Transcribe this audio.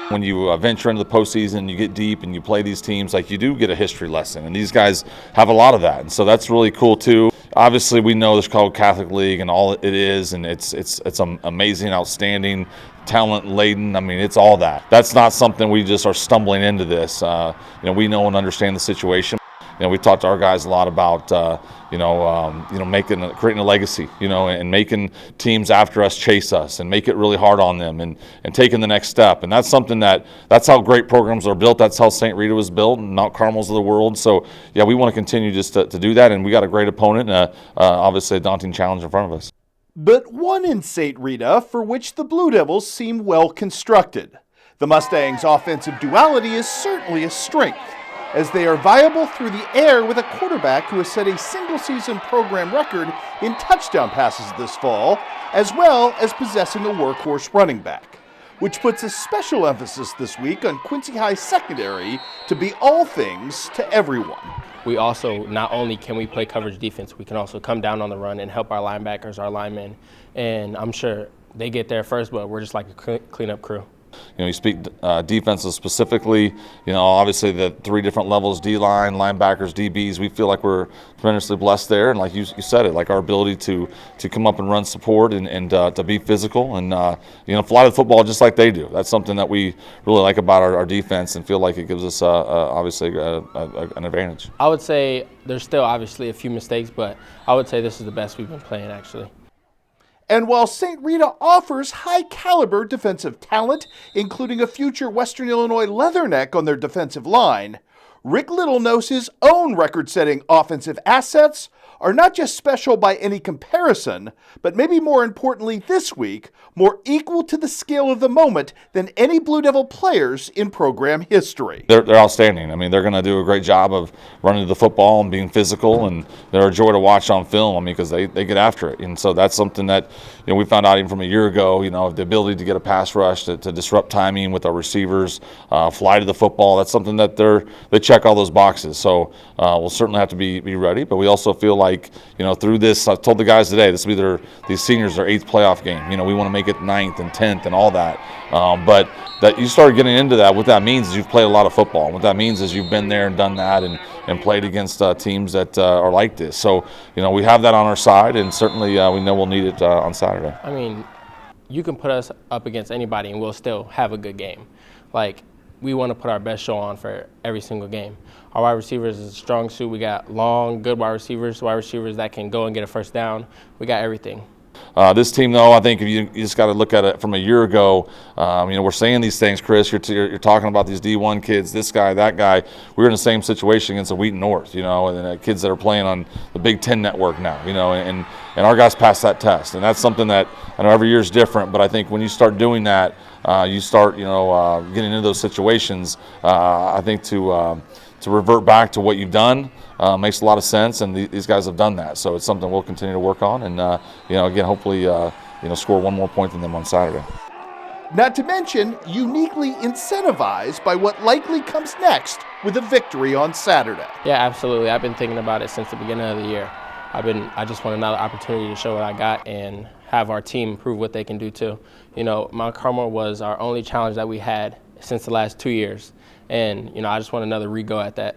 When you venture into the postseason, you get deep and you play these teams, like you do get a history lesson, and these guys have a lot of that, and so that's really cool too. Obviously, we know the Chicago Catholic League and all it is, and it's amazing, outstanding, talent-laden. I mean, it's all that. That's not something we just are stumbling into this. We know and understand the situation. We talked to our guys a lot about creating a legacy, and making teams after us chase us and make it really hard on them, and taking the next step. And that's something that's how great programs are built. That's how St. Rita was built and Mount Carmel's of the world. So yeah, we want to continue just to do that, and we got a great opponent, obviously a daunting challenge in front of us. But one in St. Rita for which the Blue Devils seem well constructed. The Mustangs' offensive duality is certainly a strength, as they are viable through the air with a quarterback who has set a single-season program record in touchdown passes this fall, as well as possessing a workhorse running back, which puts a special emphasis this week on Quincy High secondary to be all things to everyone. We also, not only can we play coverage defense, we can also come down on the run and help our linebackers, our linemen, and I'm sure they get there first, but we're just like a cleanup crew. You speak defenses specifically, obviously the three different levels, D-line, linebackers, DBs, we feel like we're tremendously blessed there. And like you said it, like our ability to come up and run support and to be physical and, fly the football just like they do. That's something that we really like about our defense and feel like it gives us obviously an advantage. I would say there's still obviously a few mistakes, but I would say this is the best we've been playing actually. And while St. Rita offers high-caliber defensive talent, including a future Western Illinois Leatherneck on their defensive line, Rick Little knows his own record-setting offensive assets are not just special by any comparison, but maybe more importantly this week, more equal to the scale of the moment than any Blue Devil players in program history. They're outstanding. I mean, they're going to do a great job of running the football and being physical, and they're a joy to watch on film, because they get after it. And so that's something that we found out even from a year ago, the ability to get a pass rush, to disrupt timing with our receivers, fly to the football. That's something that they check all those boxes. So we'll certainly have to be ready, but we also feel like, through this, I told the guys today, this will be these seniors, their 8th playoff game. We want to make it 9th and 10th and all that. But that you start getting into that, what that means is you've played a lot of football. What that means is you've been there and done that and played against teams that are like this. So, we have that on our side, and certainly we know we'll need it on Saturday. I mean, you can put us up against anybody and we'll still have a good game. Like, we want to put our best show on for every single game. Our wide receivers is a strong suit. We got long, good wide receivers that can go and get a first down. We got everything. This team, though, I think if you just got to look at it from a year ago. We're saying these things, Chris. You're talking about these D1 kids, this guy, that guy. We're in the same situation against the Wheaton North, and kids that are playing on the Big Ten network now, and our guys passed that test. And that's something that I know every year is different, but I think when you start doing that, you start, getting into those situations. I think to revert back to what you've done makes a lot of sense, and these guys have done that. So it's something we'll continue to work on, and again, hopefully, score one more point than them on Saturday. Not to mention, uniquely incentivized by what likely comes next with a victory on Saturday. Yeah, absolutely. I've been thinking about it since the beginning of the year. I just want another opportunity to show what I got and have our team prove what they can do too. Mount Carmel was our only challenge that we had since the last 2 years. And, I just want another re-go at that.